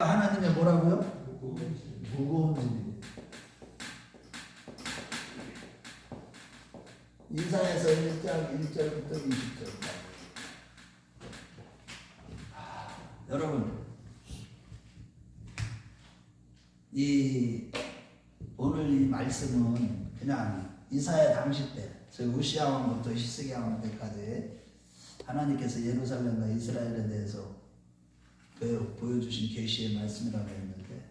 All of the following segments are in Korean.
하나님의 뭐라고요? 무거운 짐이에요. 이사야서 1장 1절부터 20절까지. 여러분, 오늘 이 말씀은 그냥 이사야 당시 때, 즉 우시야 왕부터 히스기야 왕 때까지 하나님께서 예루살렘과 이스라엘에 대해서 보여주신 계시의 말씀이라고 했는데,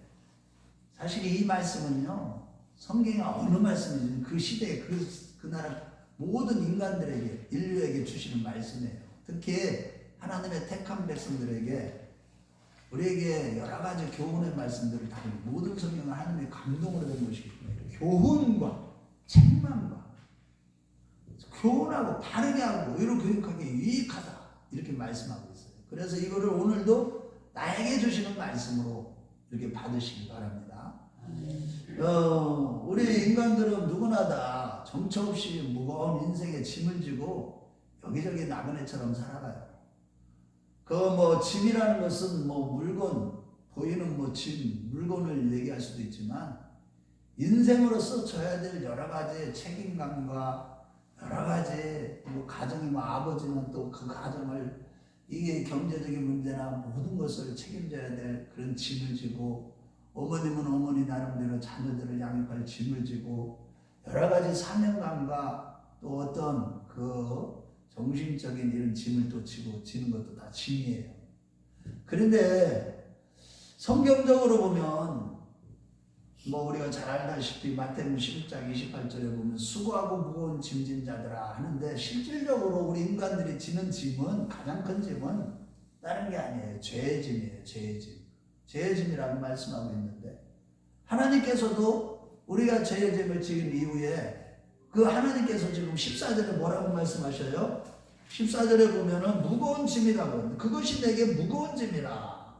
사실 이 말씀은요, 성경의 어느 말씀이든 그 시대에 그 나라 모든 인간들에게, 인류에게 주시는 말씀이에요. 특히 하나님의 택한 백성들에게, 우리에게 여러 가지 교훈의 말씀들을 다루는 모든 성경은 하나님의 감동으로 된 것이기 때문에 교훈과 책망과 교훈하고 바르게 하고 의로 교육하기 유익하다, 이렇게 말씀하고 있어요. 그래서 이거를 오늘도 나에게 주시는 말씀으로 이렇게 받으시기 바랍니다. 우리 인간들은 누구나 다 정처 없이 무거운 인생의 짐을 지고 여기저기 나그네처럼 살아가요. 짐이라는 것은 물건, 보이는 짐, 물건을 얘기할 수도 있지만, 인생으로서 져야 될 여러 가지 책임감과 여러 가지, 가정이 아버지는 또 그 가정을, 이게 경제적인 문제나 모든 것을 책임져야 될 그런 짐을 지고, 어머님은 어머니 나름대로 자녀들을 양육할 짐을 지고, 여러 가지 사명감과 또 어떤 정신적인 이런 짐을 또 지는 것도 다 짐이에요. 그런데 성경적으로 보면 우리가 잘 알다시피 마태복음 11장 28절에 보면 수고하고 무거운 짐진 자들아 하는데, 실질적으로 우리 인간들이 지는 짐은, 가장 큰 짐은 다른 게 아니에요. 죄의 짐이에요. 죄의 짐. 죄의 짐이라고 말씀하고 있는데, 하나님께서도 우리가 죄의 짐을 지은 이후에 하나님께서 지금 14절에 뭐라고 말씀하셔요? 14절에 보면은 무거운 짐이라고, 그것이 내게 무거운 짐이라.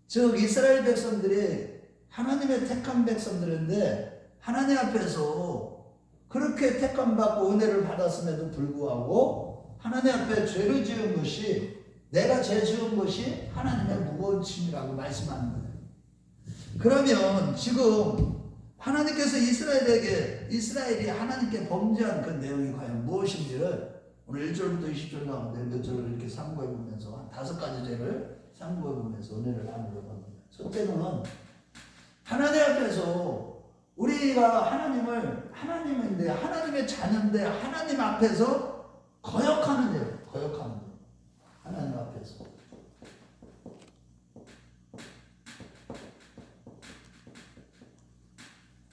즉 이스라엘 백성들이 하나님의 택한 백성들인데, 하나님 앞에서 그렇게 택함받고 은혜를 받았음에도 불구하고 하나님 앞에 죄를 지은 것이, 내가 죄 지은 것이 하나님의 무거운 짐이라고 말씀하는 거예요. 그러면 지금 하나님께서 이스라엘이 하나님께 범죄한 그 내용이 과연 무엇인지를 오늘 1절부터 20절 가운데 몇 절을 이렇게 상고해 보면서, 한 5가지 죄를 상고해 보면서 은혜를 나누려고 합니다. 첫째는 하나님 앞에서 우리가 하나님인데, 하나님의 자녀인데, 하나님 앞에서 거역하는 죄예요. 거역하는 죄. 하나님 앞에서.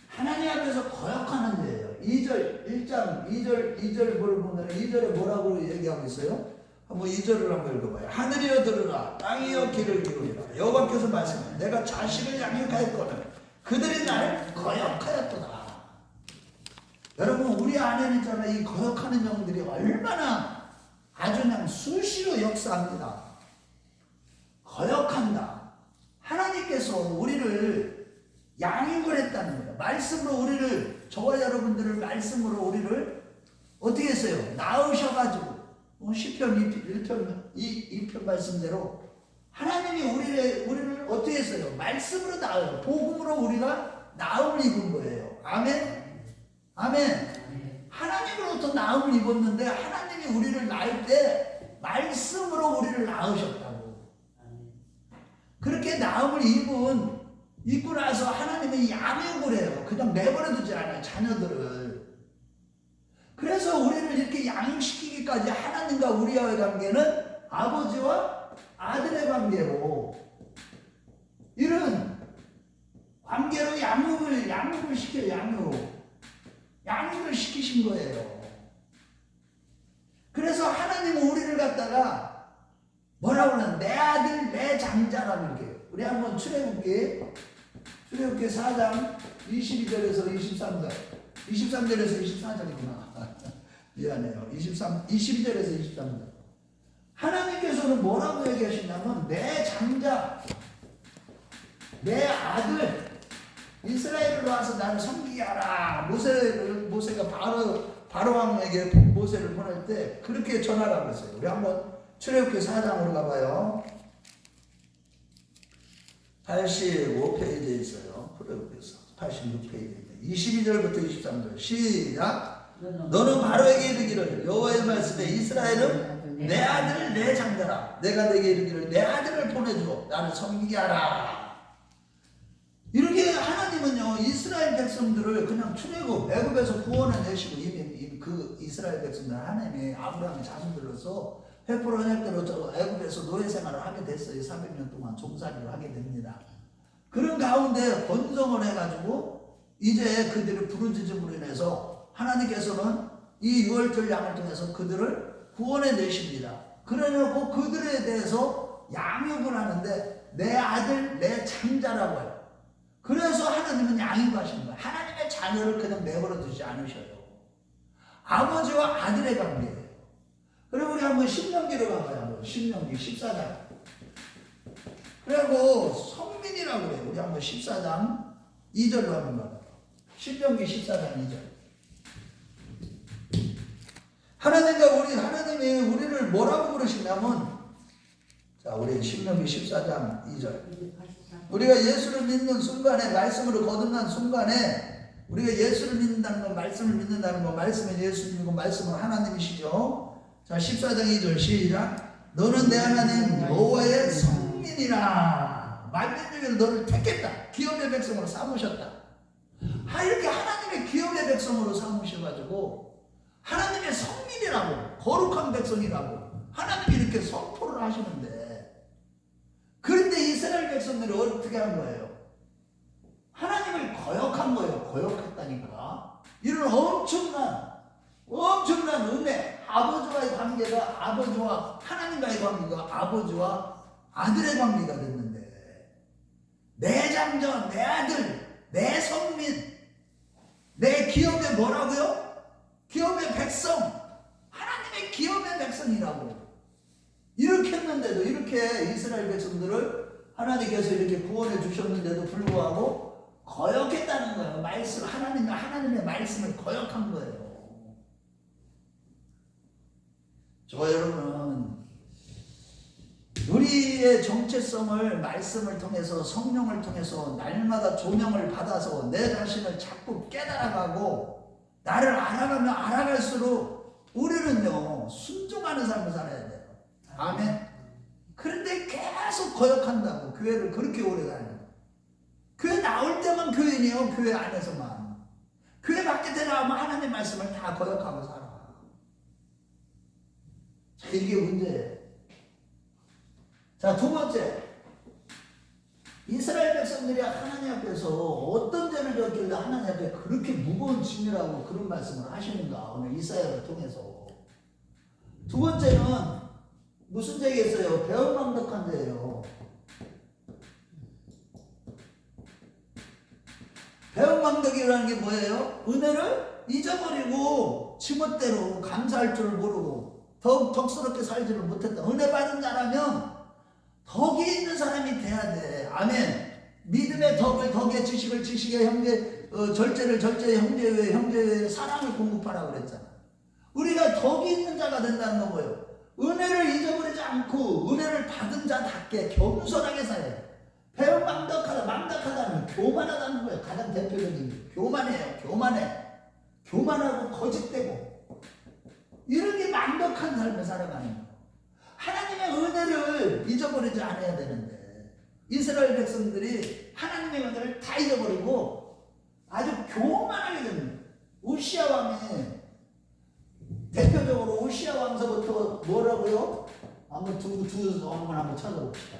하나님 앞에서 거역하는 죄예요. 1장 2절 보면 2절에 뭐라고 얘기하고 있어요? 한번 2절을 한번 읽어봐요. 하늘이여 들으라, 땅이여 귀를 기울이라. 여호와께서 말씀하시되 내가 자식을 양육하였거든 그들이 나를 거역하였도다. 여러분, 우리 안에는 있잖아요, 이 거역하는 영들이 얼마나 아주 그냥 수시로 역사합니다. 거역한다. 하나님께서 우리를 양육을 했다는 거예요. 말씀으로 우리를, 저와 여러분들을 말씀으로 우리를 어떻게 했어요? 낳으셔가지고, 시편 2편 말씀대로 하나님이 우리를 어떻게 했어요? 말씀으로 낳아요. 복음으로 우리가 나음을 입은 거예요. 아멘? 아멘. 하나님으로부터 나음을 입었는데, 하나님이 우리를 낳을 때 말씀으로 우리를 낳으셨다고. 그렇게 나음을 입고 나서 하나님이 양육을 해요. 그냥 내버려 두지 않아요, 자녀들을. 그래서 우리를 이렇게 양육시키기까지 하나님과 우리와의 관계는 아버지와 아들의 관계로, 이런 관계로 양육을 시켜요. 양육을 시키신 거예요. 그래서 하나님은 우리를 갖다가 뭐라고 하는, 내 아들 내 장자라고 이렇게. 우리 한번 출애굽기 4장 22절에서 23절, 23절에서 24절이구나. 미안해요. 22절에서 23절. 하나님께서는 뭐라고 얘기하시냐면, 내 장자, 내 아들, 이스라엘로 와서 나를 섬기게 하라. 모세가 바로 왕에게 모세를 보낼 때 그렇게 전하라고 했어요. 우리 한번 출애굽기 4장으로 가봐요. 85페이지에 있어요. 프로그래서 86페이지인데 22절부터 23절 시작. 너는 바로에게 이르기를 여호와의 말씀에 이스라엘은 내 아들 내 장자라. 내가 내게 이르기를 내 아들을 보내주고 나를 섬기게 하라. 이렇게 하나님은요 이스라엘 백성들을 그냥 출애굽 애굽에서 구원해내시고 이미 그 이스라엘 백성들 하나님이 아브라함의 자손들로서 회포로 언약대로 저 애굽에서 노예 생활을 하게 됐어요. 400년 동안 종살이를 하게 됩니다. 그런 가운데 번성을 해가지고 이제 그들의 부르짖음으로 인해서 하나님께서는 이 유월절 양을 통해서 그들을 구원해 내십니다. 그래놓고 그들에 대해서 양육을 하는데 내 아들 내 장자라고 해요. 그래서 하나님은 양육하시는 거예요. 하나님의 자녀를 그냥 내버려 두지 않으셔요. 아버지와 아들의 관계예요. 그리고 우리 한번 신명기로 가봐요. 신명기 14장. 그리고 성민이라고 그래요. 우리 한번 14장 2절로 한번 가봐요. 신명기 14장 2절. 하나님이 우리를 뭐라고 부르시냐면, 자, 우리 신명기 14장 2절. 우리가 예수를 믿는 순간에, 말씀으로 거듭난 순간에, 우리가 예수를 믿는다는 건 말씀을 믿는다는 건 말씀은 예수님이고 말씀은 하나님이시죠. 자, 14장 2절 시작. 너는 내 하나님 여호와의 성민이라. 만민 중에서 너를 택했다. 기업의 백성으로 삼으셨다. 이렇게 하나님의 기업의 백성으로 삼으셔가지고 하나님의 성민이라고, 거룩한 백성이라고 하나님이 이렇게 선포를 하시는데, 그런데 이스라엘 백성들이 어떻게 한 거예요? 하나님을 거역한 거예요. 거역했다니까. 이런 엄청난 은혜, 아버지와의 관계가, 아버지와 하나님과의 관계가 아버지와 아들의 관계가 됐는데, 내 장자, 내 아들, 내 성민, 내 기업의 뭐라고요? 기업의 백성, 하나님의 기업의 백성이라고. 이렇게 했는데도, 이렇게 이스라엘 백성들을 하나님께서 이렇게 구원해 주셨는데도 불구하고 거역했다는 거예요. 말씀, 하나님의 말씀을 거역한 거예요. 저 여러분은 우리의 정체성을 말씀을 통해서, 성령을 통해서 날마다 조명을 받아서 내 자신을 자꾸 깨달아가고 나를 알아가면 알아갈수록 우리는요 순종하는 삶을 살아야 돼요. 아멘. 그런데 계속 거역한다고. 교회를 그렇게 오래 다녀요. 교회 나올 때만 교인이에요. 교회 안에서만. 교회 밖에 나오면 하나님 말씀을 다 거역하고 살아. 자, 이게 문제예요. 자, 두 번째, 이스라엘 백성들이 하나님 앞에서 어떤 죄를 졌길래 하나님 앞에 그렇게 무거운 짐이라고 그런 말씀을 하시는가, 오늘 이사야를 통해서. 두 번째는 무슨 죄겠어요? 배은망덕한 죄예요. 배은망덕이라는 게 뭐예요? 은혜를 잊어버리고 지멋대로 감사할 줄 모르고 더욱 덕스럽게 살지를 못했다. 은혜 받은 자라면 덕이 있는 사람이 돼야 돼. 아멘. 믿음의 덕의 지식을 지식의 형제, 절제를 절제의 형제의 형제의 사랑을 공급하라고 그랬잖아. 우리가 덕이 있는 자가 된다는 건 뭐예요? 은혜를 잊어버리지 않고 은혜를 받은 자답게 겸손하게 살아야 돼. 망덕하다는 교만하다는 거예요. 가장 대표적인 게 교만해요. 교만하고 거짓되고 이런 게 망덕한 삶을 살아가는 거예요. 하나님의 은혜를 잊어버리지 않아야 되는데 이스라엘 백성들이 하나님의 은혜를 다 잊어버리고 아주 교만하게 됩니다. 우시야 왕이 대표적으로 우시야 왕서부터 뭐라고요? 한번 두 왕을 한번 찾아봅시다.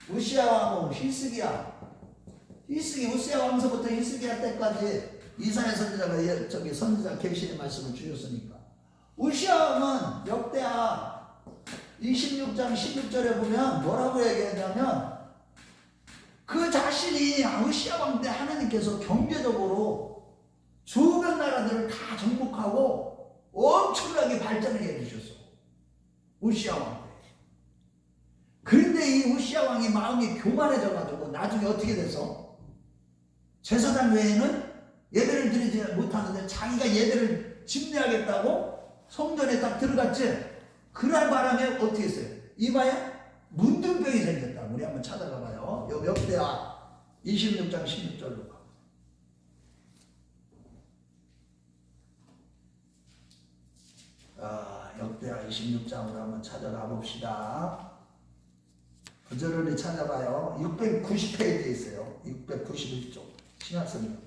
우시야 왕은 히스기야. 우시야 왕서부터 히스기야 때까지 이사야 선지자가 선지자 계시의 말씀을 주셨으니까. 우시야 왕은 역대하 26장 16절에 보면 뭐라고 얘기하냐면 그 자신이 우시야 왕 때 하나님께서 경제적으로 수백 나라들을 다 정복하고 엄청나게 발전을 해주셨어. 우시야 왕 때. 그런데 이 우시야 왕이 마음이 교만해져가지고 나중에 어떻게 돼서 제사장 외에는 예배를 드리지 못하는데 자기가 예배를 집례하겠다고 성전에 딱 들어갔지. 그날 바람에 어떻게 했어요? 이마에 문둥병이 생겼다. 우리 한번 찾아가 봐요. 여기 역대하 26장 16절로 가. 역대하 26장으로 한번 찾아가 봅시다. 부지런히 찾아봐요. 690페이지에 있어요. 691쪽 신약성경.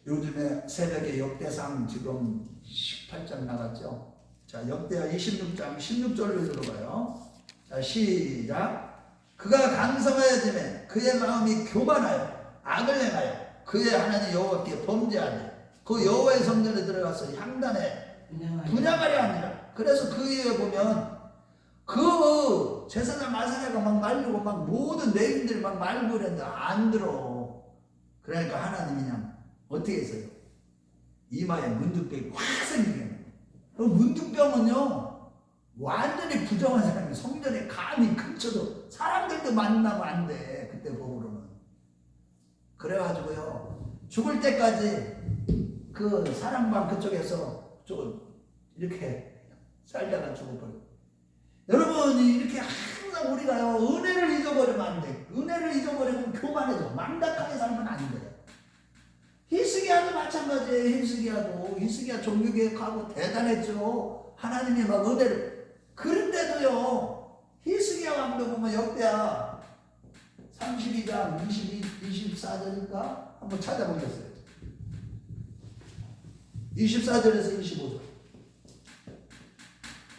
요즘에 새벽에 역대상 지금 18장 나갔죠. 자, 역대하 26장 16절로 들어가요. 자, 시작. 그가 강성하여지매 그의 마음이 교만하여 악을 행하여 그의 하나님 여호와께 범죄하니 그 여호와의 성전에 들어가서 향단에 분향하려 하니라. 그래서 그 이에 보면 그 제사장 마사냐가 막 말리고 막 모든 레위인들이 막 말고 그랬는데 안 들어. 그러니까 하나님이 그냥 어떻게 했어요? 이마에 문둥병이 확 생기게. 그 문둥병은요 완전히 부정한 사람이 성전에 감히 근처도 사람들도 만나면 안 돼. 그때 법으로는. 그래가지고요 죽을 때까지 그 사랑방 그쪽에서 좀 이렇게 살다가 죽어버려. 여러분 이렇게 항상 우리가요 은혜를 잊어버리면 안 돼. 은혜를 잊어버리면 교만해져. 망각하게 살면 안 돼. 히스기야도 마찬가지예요. 히스기야 종교개혁하고 대단했죠. 하나님이 막 은혜를. 그런데도요 히스기야 왕도 보면 역대하 32장 24절인가 한번 찾아보겠어요. 24절에서 25절.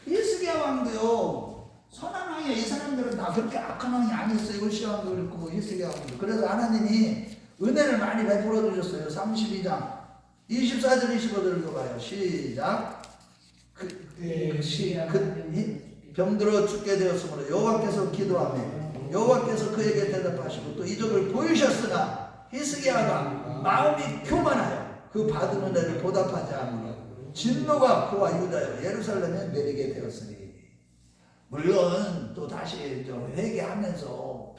히스기야 왕도요 선한 왕이에요. 이 사람들은 다 그렇게 악한 왕이 아니었어요. 요시야 왕도 그렇고 히스기야 왕도. 그래서 하나님이 은혜를 많이 베풀어 주셨어요. 32장 24절 25절로 가요. 시작. 병들어 죽게 되었으므로 여호와께서 기도하며 여호와께서 그에게 대답하시고 또 이적을 보이셨으나 히스기야가 마음이 교만하여 그 받은 은혜를 보답하지 않으며 진노가 그와 유다여 예루살렘에 내리게 되었으니. 물론 또 다시 회개하면서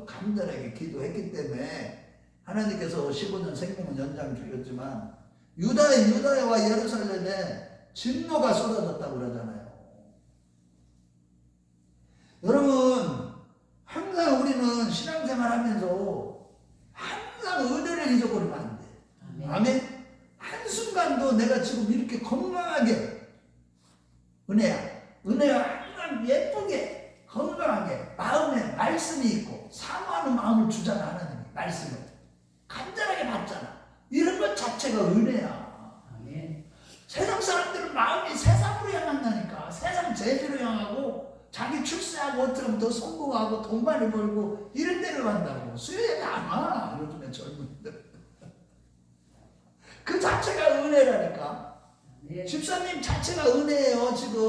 간절하게 기도했기 때문에 하나님께서 15년 생명은 연장 주셨지만 유다와 예루살렘에 진노가 쏟아졌다고 그러잖아요. 여러분 항상 우리는 신앙생활 하면서 항상 은혜를 잊어버리면 안 돼. 아멘. 한순간도 내가 지금 이렇게 건강하게 은혜야 항상 예쁘게 건강하게 마음에 말씀이 있고 사모하는 마음을 주잖아. 하나님이 말씀을 간절하게 받잖아. 이런 것 자체가 은혜야. 아멘. 세상 사람들은 마음이 세상으로 향한다니까. 세상 재주로 향하고 자기 출세하고 어떻게 하면 더 성공하고 돈 많이 벌고 이런 데로 간다고. 수요일에 안 와. 요즘에 젊은이들. 그 자체가 은혜라니까. 아멘. 집사님 자체가 은혜예요 지금.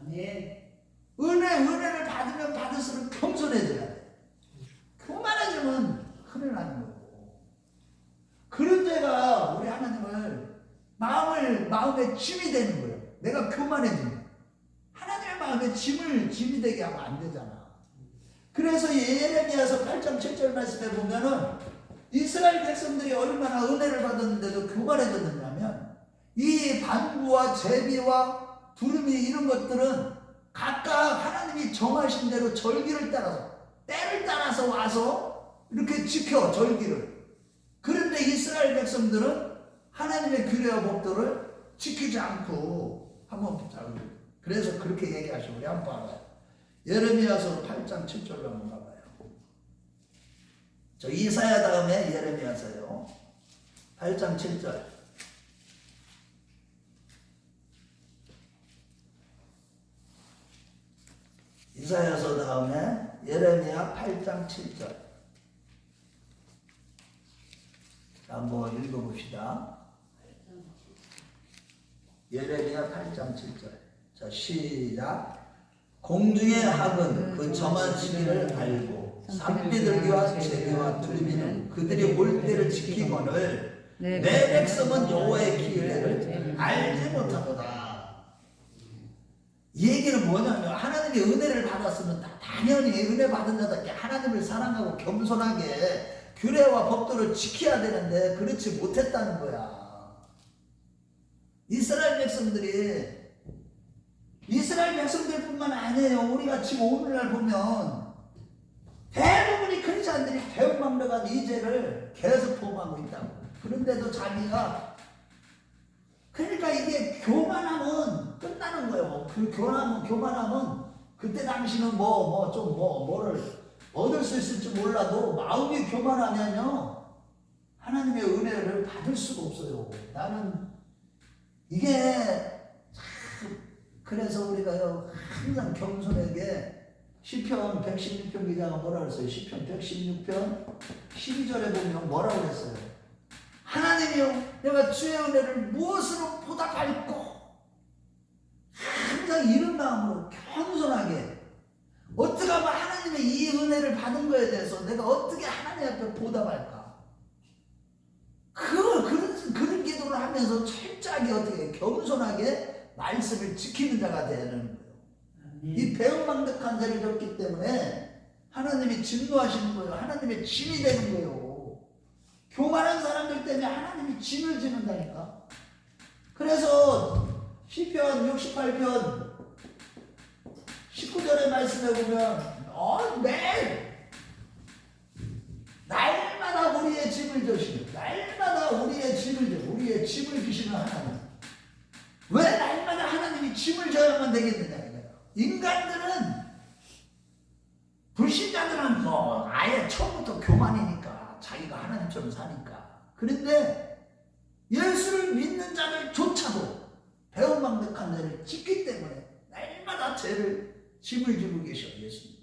아멘. 은혜를 받으면 받을수록 겸손해져야 돼. 교만해지면 큰일 나는 거고. 그런 죄가 우리 하나님을 마음에 짐이 되는 거예요. 내가 교만해지면 하나님의 마음에 짐이 되게 하면 안 되잖아. 그래서 예레미야서 8장 7절 말씀에 보면은 이스라엘 백성들이 얼마나 은혜를 받았는데도 교만해졌느냐면 이 반구와 제비와 두루미 이런 것들은 각각 하나님이 정하신 대로 절기를 따라서 때를 따라서 와서 이렇게 지켜 절기를. 그런데 이스라엘 백성들은 하나님의 규례와 법도를 지키지 않고 한번 그래서 그렇게 얘기하시고 우리 한번 봐봐요. 예레미야서 8장 7절로 한번 봐봐요. 저 이사야 다음에 예레미야서요. 8장 7절. 이사야서 다음에 예레미야 8장 7절. 한번 읽어봅시다. 예레미야 8장 7절. 자, 시작. 공중의 학은 그 점한 시기를 알고 산비둘기와 제비와 두루미는 그들이 올 때를 지키거늘 내 백성은 여호와의 기회를 알지 못하도다. 이 얘기는 뭐냐면 하나님의 은혜를 받았으면 당연히 은혜 받은 자답게 하나님을 사랑하고 겸손하게 규례와 법도를 지켜야 되는데 그렇지 못했다는 거야. 이스라엘 백성들뿐만 아니에요. 우리가 지금 오늘날 보면 대부분이 배은망덕한 이 죄를 계속 범하고 있다고. 그런데도 자기가, 그러니까 이게 교만하면 끝나는 거예요. 그 교만하면 그때 당시는 뭐를 얻을 수 있을지 몰라도 마음이 교만하면요 하나님의 은혜를 받을 수가 없어요. 나는 이게 참, 그래서 우리가요 항상 겸손하게 시편 116편 기자가 뭐라 그랬어요? 시편 116편 12절에 보면 뭐라고 그랬어요? 하나님이여, 내가 주의 은혜를 무엇으로 보답할꼬? 항상 이런 마음으로 겸손하게, 어떻게 하면 하나님의 이 은혜를 받은 거에 대해서 내가 어떻게 하나님 앞에 보답할까? 그런 기도를 하면서 철저하게 어떻게 겸손하게 말씀을 지키는 자가 되는 거예요. 이 배은망덕한 죄를 졌기 때문에 하나님이 진노하시는 거예요. 하나님의 진이 되는 거예요. 교만한 사람들 때문에 하나님이 진을 지는다니까. 그래서 시편 68편 19절의 말씀에 보면 매일 날마다 우리의 짐을 져시는, 날마다 우리의 짐을 지시는 하나님. 왜 날마다 하나님이 짐을 져야만 되겠느냐 이거예요. 인간들은, 불신자들은 아예 처음부터 교만이니까 자기가 하나님처럼 사니까. 그런데 예수를 믿는 자들조차도 배은망덕한 죄를 짓기 때문에 날마다 짐을 지고 계셔 예수님.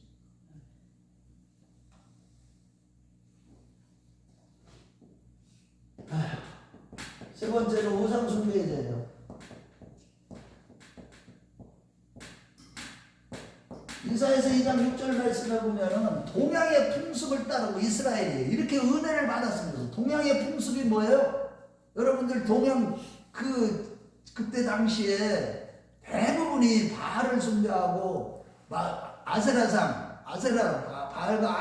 세 번째로 우상숭배의 죄예요. 이사야서 2장 6절 말씀을 보면은 동양의 풍습을 따르고 이스라엘이 이렇게 은혜를 받았으면서, 동양의 풍습이 뭐예요? 여러분들 동양 그때 당시에 대부분이 바알을 숭배하고 바알과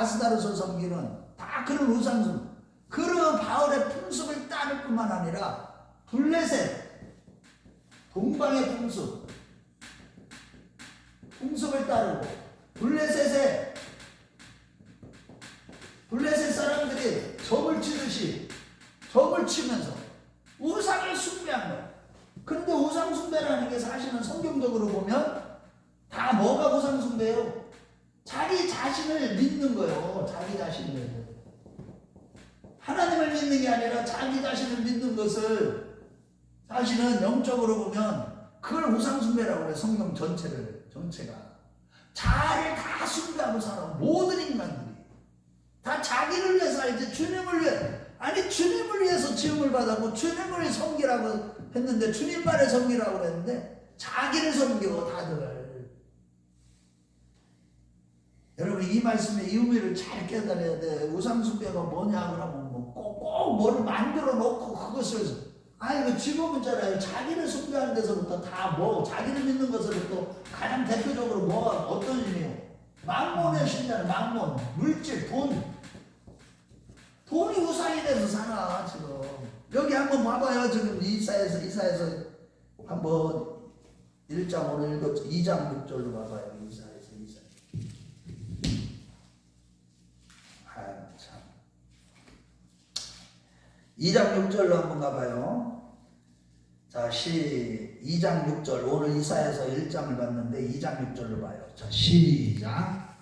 아스다롯을 섬기는 다 그런 우상숭배, 그런 바알의 풍습을 따를 뿐만 아니라 블레셋, 동방의 풍습을 따르고 블레셋 사람들이 점을 치면서 우상을 숭배한 거예요. 그런데 우상 숭배라는 게 사실은 성경적으로 보면 다 뭐가 우상 숭배예요? 자기 자신을 믿는 거예요. 자기 자신을. 하나님을 믿는 게 아니라 자기 자신을 믿는 것을 사실은 영적으로 보면 그걸 우상 숭배라고 해요. 성경 전체가 자아를 다 숭배하고 살아. 모든 인간들이 다 자기를 위해서 살지, 주님을 위해서 지음을 받았고 주님을 섬기라고 했는데, 주님만을 섬기라고 했는데 자기를 섬겨 다들. 여러분 이 말씀의 의미를 잘 깨달아야 돼. 우상숭배가 뭐냐 그러면 꼭 뭐를 만들어 놓고 그것을, 이거 지금은 있잖아요. 자기를 숭배하는 데서부터 다 자기를 믿는 것으로부터 가장 대표적으로 어떤 의미예요? 만몬의 신자는 만몬, 물질, 돈이 우상이 돼서 살아 지금. 여기 한번 봐봐요. 지금 이사야서 한번 1장 오늘 2장 6절로 봐봐요. 이사야서 2장 6절로 한번 가봐요. 자, 2장 6절. 오늘 이사야서 1장을 봤는데 2장 6절로 봐요. 자, 시작.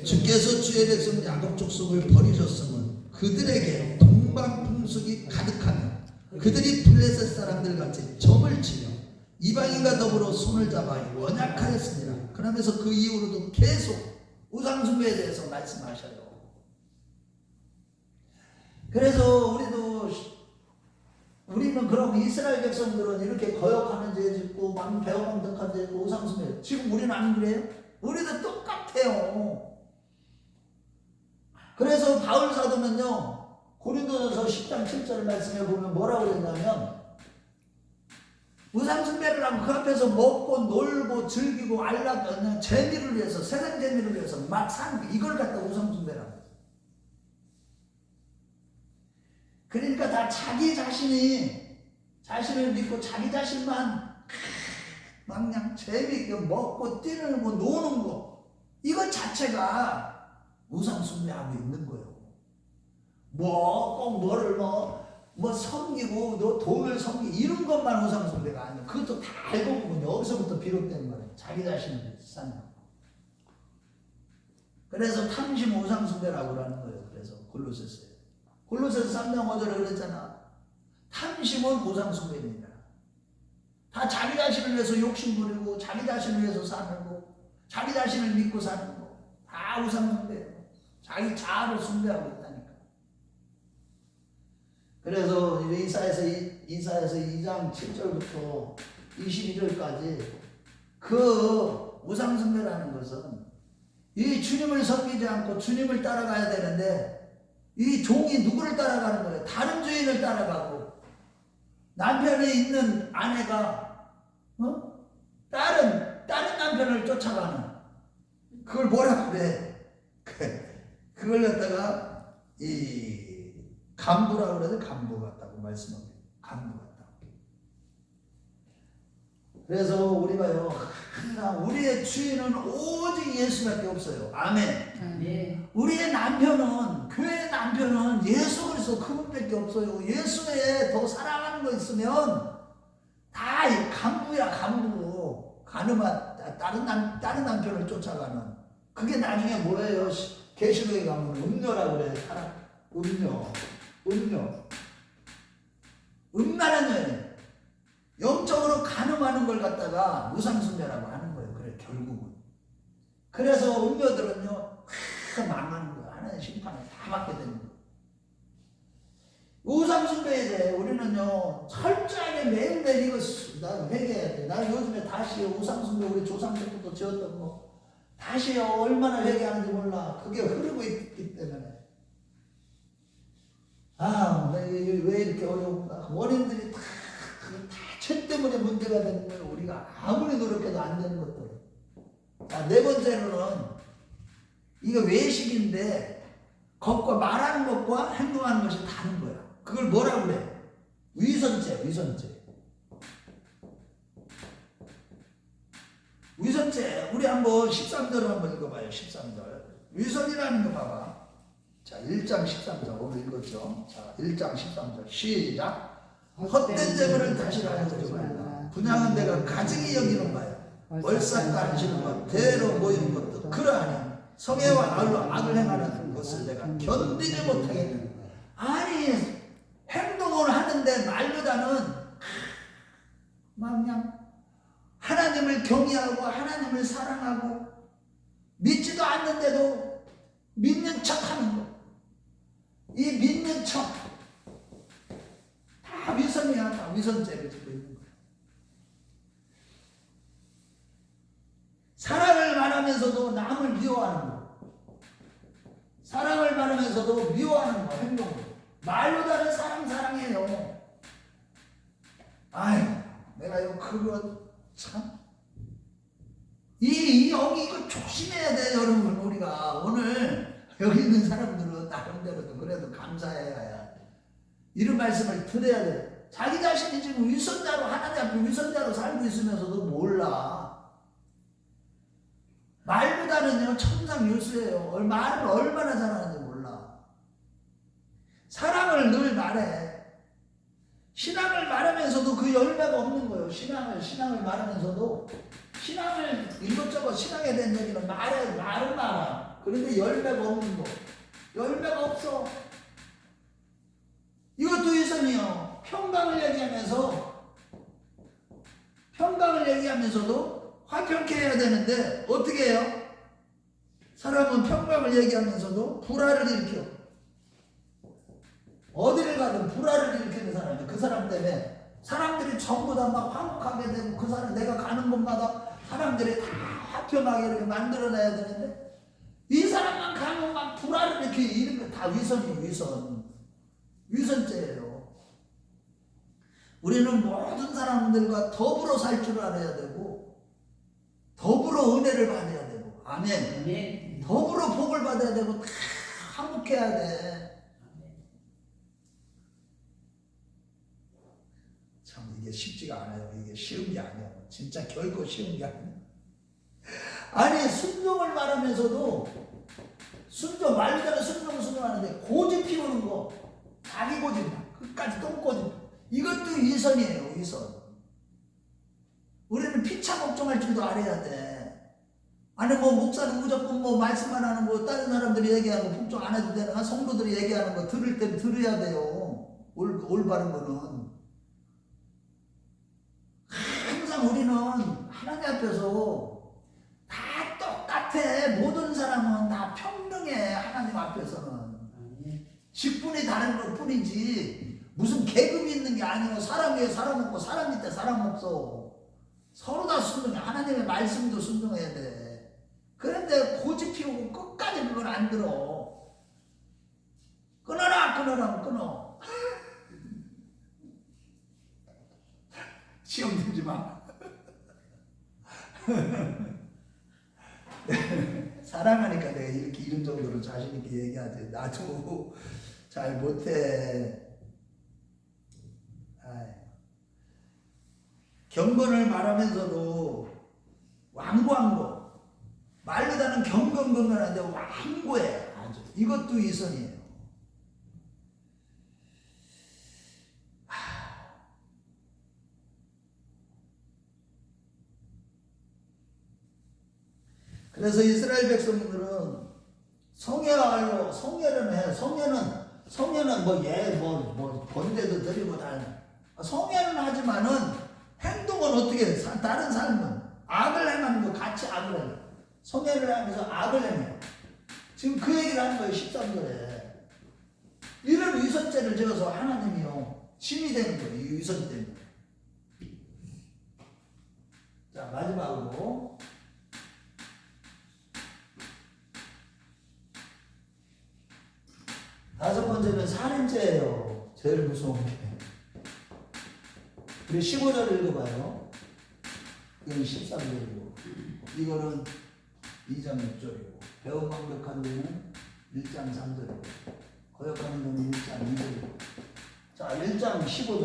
주께서 주의 백성 야곱 족속을 버리셨으면 그들에게 동방 풍속이 가득하며 그들이 블레셋 사람들 같이 점을 치며 이방인과 더불어 손을 잡아 연약하였습니다. 그러면서 그 이후로도 계속 우상숭배에 대해서 말씀하셔요. 그래서 우리는 그럼 이스라엘 백성들은 이렇게 거역하는 죄 짓고 배은망덕한 죄 짓고 우상숭배, 지금 우리는 안 그래요? 우리도 똑같아요. 그래서 바울 사도는요 고린도전서 10장 7절 말씀에 보면 뭐라고 그랬냐면, 우상숭배를 하면 그 앞에서 먹고 놀고 즐기고 그냥 재미를 위해서, 세상 재미를 위해서 막 사는, 이걸 갖다 우상숭배라고. 그러니까 다 자기 자신을 믿고 자기 자신만 막 그냥 재미있게 먹고 뛰는 거 노는 거, 이것 자체가 우상 숭배하고 있는 거예요. 뭐 꼭 뭐를 뭐 섬기고 너 돈을 섬기 이런 것만 우상숭배가 아니야. 그것도 다 알고 보면 여기서부터 비롯된 거예요. 자기 자신을 위해서 사는 거. 그래서 탐심 우상숭배라고 하는 거예요. 그래서 골로새서에. 골로새서 3장 5절에 그랬잖아. 탐심은 우상숭배입니다. 다 자기 자신을 위해서 욕심 부리고 자기 자신을 위해서 사는 거, 자기 자신을 믿고 사는 거 다 우상숭배예요. 자기 자아를 숭배하고 있다니까. 그래서 이사야서 2장 7절부터 22절까지 그 우상숭배라는 것은 이 주님을 섬기지 않고 주님을 따라가야 되는데 이 종이 누구를 따라가는 거예요? 다른 주인을 따라가고 남편이 있는 아내가 다른 남편을 쫓아가는 그걸 뭐라 그래? 그걸 갖다가 이 간부라고 그래서 간부 같다고 말씀합니다. 간부 같다고. 그래서 우리가요 항상 우리의 주인은 오직 예수밖에 없어요. 아멘. 네. 우리의 남편은 교회의 남편은 예수 그리스도 그분밖에 없어요. 예수 외에 더 사랑하는 거 있으면 다 간부야 간부. 가늠한 다른 남편을 쫓아가는 그게 나중에 뭐예요? 계시록에 가면 음녀라고 그래요. 음녀. 음란한 여인. 영적으로 가늠하는 걸 갖다가 우상숭배라고 하는 거예요. 그래 결국은. 그래서 음녀들은요 망하는 거예요. 하나님 심판을 다 받게 되는 거예요. 우상숭배에 대해 우리는요 철저하게 매일매일 이거 나 회개해야 돼. 나 요즘에 다시 우상숭배 우리 조상 때부터 지었던 거 다시 얼마나 회개하는지 몰라. 그게 흐르고 있기 때문에 왜 이렇게 어려운가. 원인들이 다죄 때문에 문제가 되는 거예요. 우리가 아무리 노력해도 안 되는 것들. 자, 네 번째로는 이거 외식인데 겉과 말하는 것과 행동하는 것이 다른 거야. 그걸 뭐라고 그래? 위선죄. 우리 한번 13절을 한번 읽어봐요. 13절. 위선이라는 거 봐봐. 자, 1장 13절 오늘 읽었죠. 자, 1장 13절 시작. 헛된 재물을 다시 하지 말라. 분양한 데가 가증히 여기는 바야. 월삭 가르치는 것, 대로 모이는 것도 그러하니 성애와 악을 행하는 것을 내가 견디지 못하겠느냐. 아니 행동을 하는데 말보다는 그냥 하나님을 경외하고 하나님을 사랑하고 믿지도 않는데도 믿는 척하는 거. 이 믿는 척 다 위선이야. 다 위선죄를 짓고 있는 거야. 사랑을 말하면서도 남을 미워하는 거. 사랑을 말하면서도 미워하는 거. 행동을. 말보다는 사랑해요. 아유, 내가 그거 참. 여기 이거 조심해야 돼, 여러분. 우리가 오늘 여기 있는 사람들은 나름대로도 그래도 감사해야 해. 이런 말씀을 들어야 돼. 자기 자신이 지금 위선자로 하나님 앞에 위선자로 살고 있으면서도 몰라. 말보다는요 천상유수예요. 말을 얼마나 잘하는지 몰라. 사랑을 늘 말해. 신앙을 말하면서도 그 열매가 없는 거예요. 신앙을 말하면서도 신앙을 이것저것 신앙에 대한 얘기는 말을 말아. 그런데 열매가 없는 거. 열매가 없어. 이것도 위선이요. 평강을 얘기하면서도 화평케 해야 되는데 어떻게 해요? 사람은 평강을 얘기하면서도 불화를 일으켜. 어디를 가든 불화를 일으키는 사람이 그 사람 때문에 사람들이 전부 다 막 화목하게 되고 그 사람 내가 가는 곳마다 사람들이 다 화평하게 이렇게 만들어내야 되는데 이 사람만 가면 막 불화를 이렇게 이런 거 다 위선이에요. 위선죄예요. 우리는 모든 사람들과 더불어 살 줄 알아야 되고 더불어 은혜를 받아야 되고 아멘. 더불어 복을 받아야 되고 다 화목해야 돼. 참 이게 쉽지가 않아요. 이게 쉬운 게 아니에요. 진짜 결코 쉬운 게 아니에요. 아니 순종을 말하면서도 말대로 순종하는데 고집 피우는 거. 위선이에요, 위선. 우리는 피차 걱정할 줄도 알아야 돼. 아니 뭐 목사는 무조건 뭐 말씀만 하는 거, 다른 사람들이 얘기하는 거 걱정 안 해도 되나? 성도들이 얘기하는 거 들을 땐 들어야 돼요. 올바른 거는. 항상 우리는 하나님 앞에서 다 똑같아. 모든 사람은 다 평등해. 하나님 앞에서는. 직분이 다른 것 뿐이지 무슨 계급이 있는 게 아니고 사람 위에 사람 없고 사람 밑에 사람 없어. 서로 다 순종해. 하나님의 말씀도 순종해야 돼. 그런데 고집 피우고 끝까지 그걸 안 들어. 끊어라 끊어. 시험 들지 마. 사랑하니까 내가 이렇게 이런 정도로 자신 있게 얘기하지. 나도 잘 못해. 경건을 말하면서도 완고한 거. 말로 다는 경건한데 완고해. 아주. 이것도 위선이에요. 그래서 이스라엘 백성들은 성회하려 성회를 해. 성회는 뭐 번제도 드리고 다 성회는 하지만은 행동은 어떻게 해? 다른 삶은 악을 행하는 거 같이 악을 해요. 성회를 하면서 악을 행해요. 지금 그 얘기를 하는 거예요. 13절에 이런 위선죄를 지어서 하나님이요 심이 되는 거예요. 이 위선 때문에. 자, 마지막으로 다섯 번째는 살인죄예요. 제일 무서운 게. 우리 15절 읽어봐요. 이건 13절이고 이거는 2장 6절이고 배우 방백한 데는 1장 3절이고 거역하는 데는 1장 2절이고 자 1장 15절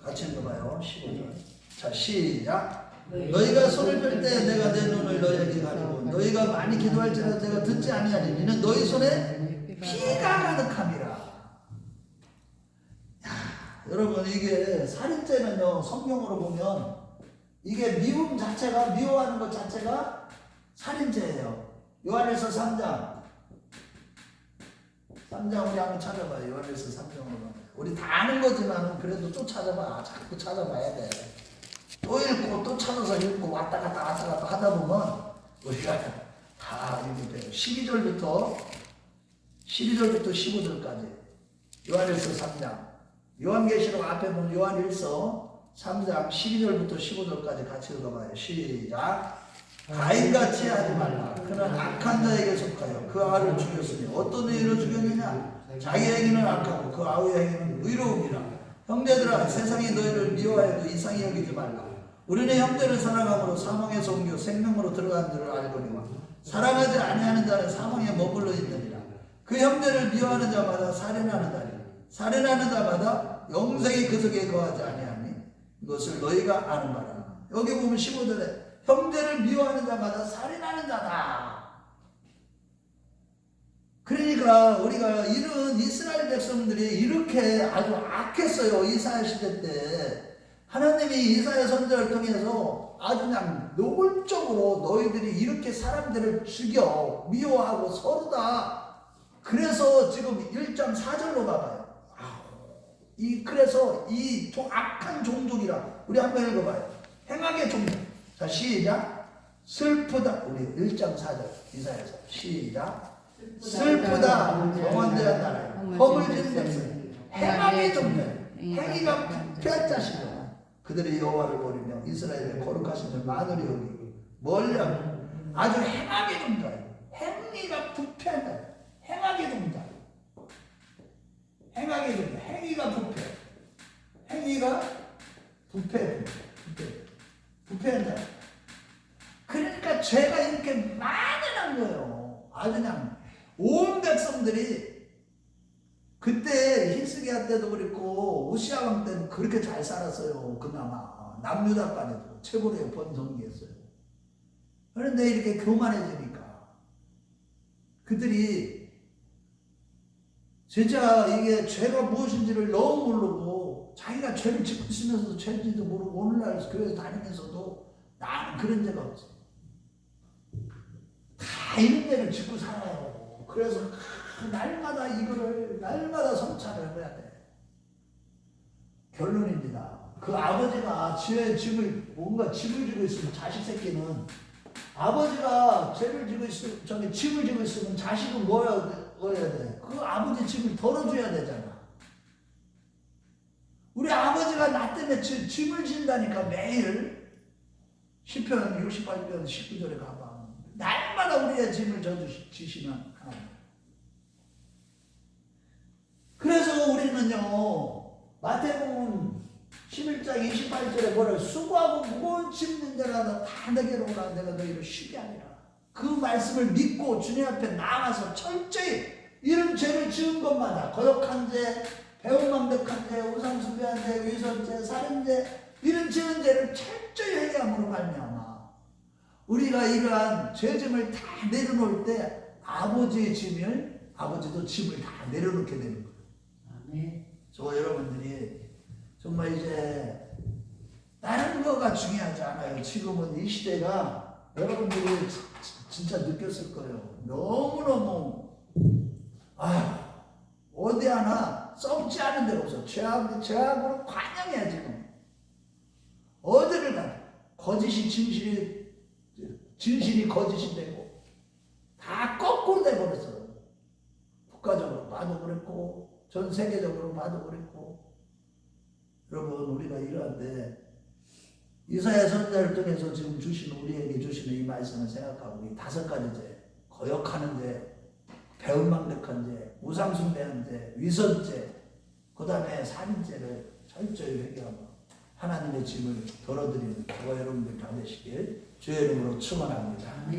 같이 읽어봐요. 15절 자 시작. 너희가 손을 펼 때 내가 내 눈을 너희에게 가리고 너희가 많이 기도할지라도 내가 듣지 아니하리니 이는 너희 손에 피가 가득함이라. 여러분 이게 살인죄는요 성경으로 보면 이게 미움 자체가 미워하는 것 자체가 살인죄예요. 요한일서 3장 우리 한번 찾아봐요. 요한일서 3장으로 우리 다 아는 거지만 그래도 또 찾아봐. 자꾸 찾아봐야 돼. 또 읽고 또 찾아서 읽고 왔다 갔다 하다 보면 우리가 다 이렇게 돼요. 12절부터 15절까지 요한일서 3장 요한계시록 앞에 보면 요한일서 3장 12절부터 15절까지 같이 읽어봐요. 시작. 가인같이 하지 말라. 그는 악한 자에게 속하여 그 아를 죽였으니 어떤 의로 죽였느냐. 자기 행위는 악하고 그 아우의 행위는 의로움이라. 형제들아 세상이 너희를 미워해도 이상히 여기지 말라. 우리는 형제를 사랑함으로 사망에서 옮겨 생명으로 들어간 줄을 알거니와 사랑하지 아니하는 자는 사망에 머물러 있느니라. 그 형제를 미워하는 자마다 살인하는 자니 살인하는 자마다 영생이 그 속에 거하지 아니하니 이것을 너희가 아는 바라. 여기 보면 15절에 형제를 미워하는 자마다 살인하는 자다. 그러니까 우리가 이런 이스라엘 백성들이 이렇게 아주 악했어요. 이사야 시대 때 하나님이 이사야 선지자를 통해서 아주 그냥 노골적으로 너희들이 이렇게 사람들을 죽여 미워하고 서로 다. 그래서 지금 1장 4절로 가봐요. 그래서 이 악한 종족이라 우리 한번 읽어봐요. 행악의 종족. 자 시작. 슬프다. 우리 1장 4절 이사야서 시작. 슬프다. 영원대한 나라에 허물진 백성 행악의 종족. 행위가 부패한 자식이라. 그들이 여호와를 버리며 이스라엘의 거룩하신 줄 마누리 여기고 멀리하고 아주 행악의 종자예요. 행위가 부패한다. 행악의 종자. 행악의 종자. 행위가 부패. 행위가 부패한다. 그러니까 죄가 이렇게 많이 난 거예요. 아주 그냥 온 백성들이 그때 히스기야 때도 그랬고 우시야 왕 때는 그렇게 잘 살았어요. 그나마 남유다 간에도 최고의 번성기였어요. 그런데 이렇게 교만해지니까 그들이 진짜 이게 죄가 무엇인지를 너무 모르고 자기가 죄를 짓고 있으면서도 죄인지도 모르고 오늘날 교회 다니면서도 나는 그런 죄가 없지. 다 이런 죄를 짓고 살아요. 그래서 날마다 이거를 날마다 성찰을 해야 돼. 결론입니다. 그 아버지가 집을 뭔가 집을 지고 있으면 자식 새끼는 아버지가 집을 지고 있으면 자식은 뭐여야 돼? 그 아버지 집을 덜어줘야 되잖아. 우리 아버지가 나 때문에 짐을 진다니까 매일. 시편 68편 19절에 가봐. 날마다 우리의 짐을 져주시면 하나님. 그래서 우리는요, 마태복음 11장 28절에 뭐를 수고하고 무거운 짐 진 자라 다 내게로 오라 내가 너희를 쉬게 하리라. 그 말씀을 믿고 주님 앞에 나가서 철저히 이런 죄를 지은 것마다 거역한 죄, 배은망덕한 죄, 우상숭배한 죄, 위선죄, 살인죄 이런 지은 죄를 철저히 회개함으로 말미암아 우리가 이러한 죄짐을 다 내려놓을 때 아버지의 짐을 아버지도 짐을 다 내려놓게 되는 거예요. 아멘. 여러분들이 정말 이제 다른 거가 중요하지 않아요. 지금은 이 시대가 여러분들이 진짜 느꼈을 거예요. 너무너무 어디 하나 썩지 않은 데가 없어. 죄악으로 관영이야 지금. 어디를 가도 거짓이 진실이 거짓이 되고 다 거꾸로 돼버렸어. 국가적으로 봐도 그랬고 전 세계적으로 봐도 그랬고. 여러분 우리가 이러한데 이사야 선지자를 통해서 지금 우리에게 주시는 이 말씀을 생각하고 이 5가지 죄, 거역하는 죄, 배은망덕한 죄, 우상숭배한 죄, 위선죄, 그 다음에 살인죄를 철저히 회개하고 하나님의 짐을 덜어드리는 저와 여러분들 다 되시길 주의 이름으로 축원합니다.